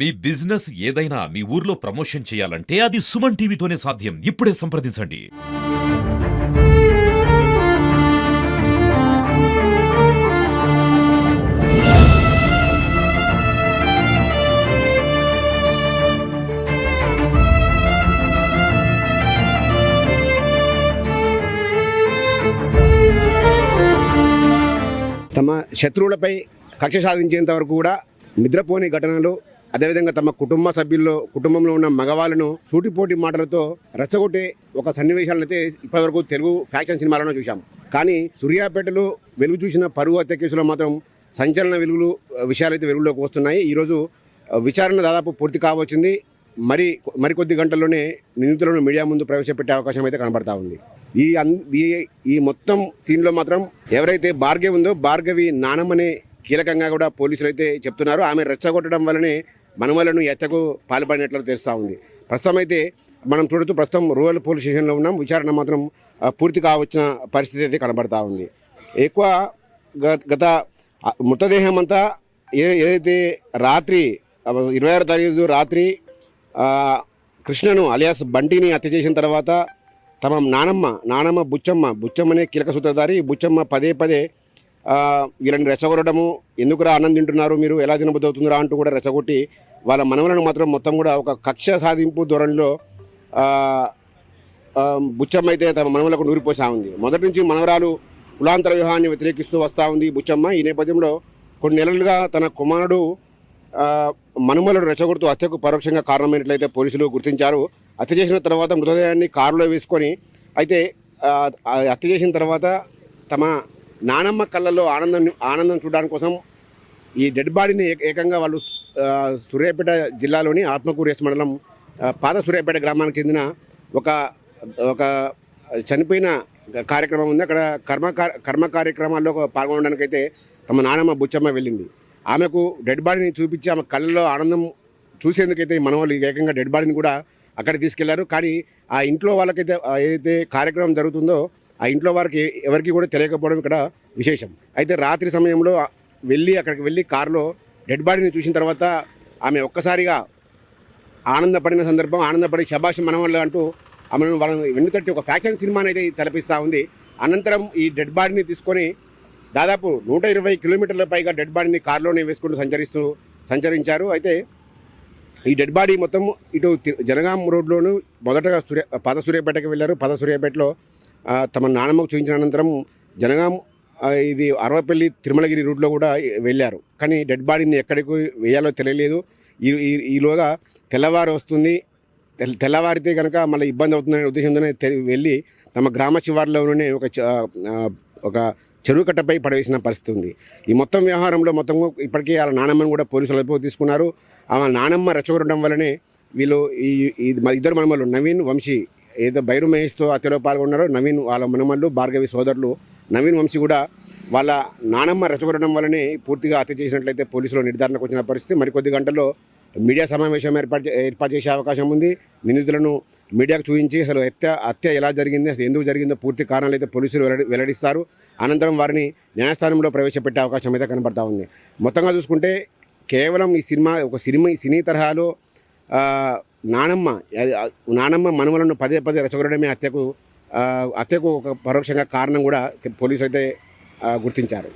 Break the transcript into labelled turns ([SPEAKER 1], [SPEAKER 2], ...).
[SPEAKER 1] మీ business ఏదైనా మీ ఊర్లో promotion చేయాలంటే అది సుమన్ టీవీతోనే సాధ్యం. ఇప్పుడే సంప్రదించండి.
[SPEAKER 2] తమ శత్రువులపై కక్ష సాధించేంత వరకు కూడా నిద్రపోని ఘటనలు, అదేవిధంగా తమ కుటుంబంలో ఉన్న మగవాళ్ళను సూటిపోటి మాటలతో రెచ్చగొట్టే ఒక సన్నివేశాలనైతే ఇప్పటివరకు తెలుగు ఫ్యాక్షన్ సినిమాలను చూశాం. కానీ సూర్యాపేటలో వెలుగు చూసిన పరువు హత్య కేసులో మాత్రం సంచలన విషయాలైతే వెలుగులోకి వస్తున్నాయి. ఈరోజు విచారణ దాదాపు పూర్తి కావచ్చింది. మరికొద్ది గంటల్లోనే నిందితులను మీడియా ముందు ప్రవేశపెట్టే అవకాశం అయితే కనబడతా ఉంది. ఈ మొత్తం సీన్లో మాత్రం ఎవరైతే భార్గవి ఉందో భార్గవి నానమ్మనే కీలకంగా కూడా పోలీసులు అయితే చెప్తున్నారు. ఆమె రెచ్చగొట్టడం వల్లనే మనవలను హత్యకు పాల్పడినట్లు తెలుస్తూ ఉంది. ప్రస్తుతం అయితే మనం చూడొచ్చు, ప్రస్తుతం రూరల్ పోలీస్ స్టేషన్లో ఉన్నాం. విచారణ మాత్రం పూర్తి కావచ్చిన పరిస్థితి అయితే కనబడతా ఉంది. ఎక్కువ గత మృతదేహం అంతా ఏదైతే రాత్రి 26వ తారీఖు రాత్రి కృష్ణను అలియాస్ బంటిని హత్య చేసిన తర్వాత తమ నానమ్మ బుచ్చమ్మనే కీలక సూత్రధారి. బుచ్చమ్మ పదే వీళ్ళని రెచ్చగొట్టడము, ఎందుకురా అన్నం తింటున్నారు మీరు, ఎలా తినబుద్దవుతుందిరా అంటూ కూడా రెచ్చగొట్టి వాళ్ళ మనవలను మాత్రం మొత్తం కూడా ఒక కక్ష సాధింపు ధోరణిలో బుచ్చమ్మ అయితే తమ మనవలకు నూరిపోసా ఉంది. మొదటి నుంచి మనవరాలు కులాంతర వ్యూహాన్ని వ్యతిరేకిస్తూ వస్తూ ఉంది బుచ్చమ్మ. ఈ నేపథ్యంలో కొన్ని నెలలుగా తన కుమారుడు మనుమలను రెచ్చగొడుతూ హత్యకు పరోక్షంగా కారణమైనట్లయితే పోలీసులు గుర్తించారు. హత్య చేసిన తర్వాత మృతదేహాన్ని కారులో వేసుకొని అయితే హత్య చేసిన తర్వాత తమ నానమ్మ కళ్ళల్లో ఆనందం చూడడానికి కోసం ఈ డెడ్ బాడీని ఏకంగా వాళ్ళు సూర్యాపేట జిల్లాలోని ఆత్మకూరు ఎస్ మండలం పాత సూర్యాపేట గ్రామానికి చెందిన ఒక చనిపోయిన కార్యక్రమం ఉంది. అక్కడ కర్మ కార్యక్రమాల్లో పాల్గొనడానికి అయితే తమ నానమ్మ బుచ్చమ్మ వెళ్ళింది. ఆమెకు డెడ్ బాడీని చూపించి ఆమె కళ్ళలో ఆనందం చూసేందుకైతే మన వాళ్ళు ఏకంగా డెడ్ బాడీని కూడా అక్కడ తీసుకెళ్లారు. కానీ ఆ ఇంట్లో వాళ్ళకైతే ఏదైతే కార్యక్రమం జరుగుతుందో ఆ ఇంట్లో వారికి ఎవరికి కూడా తెలియకపోవడం ఇక్కడ విశేషం. అయితే రాత్రి సమయంలో అక్కడికి వెళ్ళి కారులో డెడ్ బాడీని చూసిన తర్వాత ఆమె ఒక్కసారిగా ఆనందపడిన సందర్భం, ఆనందపడి శభాష్ మనవళ్ళు అంటూ ఆమెను వాళ్ళని వెన్నుతట్టి ఒక ఫ్యాక్షన్ సినిమాని అయితే తలపిస్తూ ఉంది. అనంతరం ఈ డెడ్ బాడీని తీసుకొని దాదాపు 120 కిలోమీటర్ల పైగా డెడ్ బాడీని కారులోనే వేసుకుంటూ సంచరించారు. అయితే ఈ డెడ్ బాడీ మొత్తం ఇటు జనగాం రోడ్లోను మొదటగా పాత సూర్యాపేటకి వెళ్ళారు. పాత సూర్యాపేటలో తమ నానమ్మకు చూపించిన అనంతరం జనగాం ఇది అరవపల్లి తిరుమలగిరి రూట్లో కూడా వెళ్ళారు. కానీ డెడ్ బాడీని ఎక్కడికి వేయాలో తెలియలేదు. ఈలోగా తెల్లవారు వస్తుంది, తెల్లవారితే కనుక మళ్ళీ ఇబ్బంది అవుతుందనే ఉద్దేశంతోనే వెళ్ళి తమ గ్రామ శివార్లోనే ఒక చెరువు కట్టపై పడవేసిన పరిస్థితి ఉంది. ఈ మొత్తం వ్యవహారంలో ఇప్పటికీ వాళ్ళ నానమ్మను కూడా పోలీసులు అదుపులోకి తీసుకున్నారు. ఆమె నానమ్మ రెచ్చగొట్టడం వల్లనే వీళ్ళు ఇద్దరు మనమలు నవీన్, వంశీ ఏదో బైరు మహేష్తో హత్యలో పాల్గొన్నారో నవీన్ వాళ్ళ మనమళ్ళు, భార్గవి సోదరులు నవీన్, వంశీ కూడా వాళ్ళ నానమ్మ రెచ్చగొట్టడం వల్లనే పూర్తిగా హత్య చేసినట్లయితే పోలీసులు నిర్ధారణకు వచ్చిన పరిస్థితి. మరికొద్ది గంటల్లో మీడియా సమావేశం ఏర్పాటు చేసే అవకాశం ఉంది. నిందితులను మీడియాకు చూపించి అసలు హత్య ఎలా జరిగింది, అసలు ఎందుకు జరిగిందో పూర్తి కారణాలు అయితే పోలీసులు వెల్లడిస్తారు. అనంతరం వారిని న్యాయస్థానంలో ప్రవేశపెట్టే అవకాశం అయితే కనబడతా ఉంది. మొత్తంగా చూసుకుంటే కేవలం ఈ సినీ తరహాలో నానమ్మ మనవలను పదే రెచ్చగొట్టడమే హత్యకు ఒక పరోక్షంగా కారణం కూడా పోలీసులు అయితే గుర్తించారు.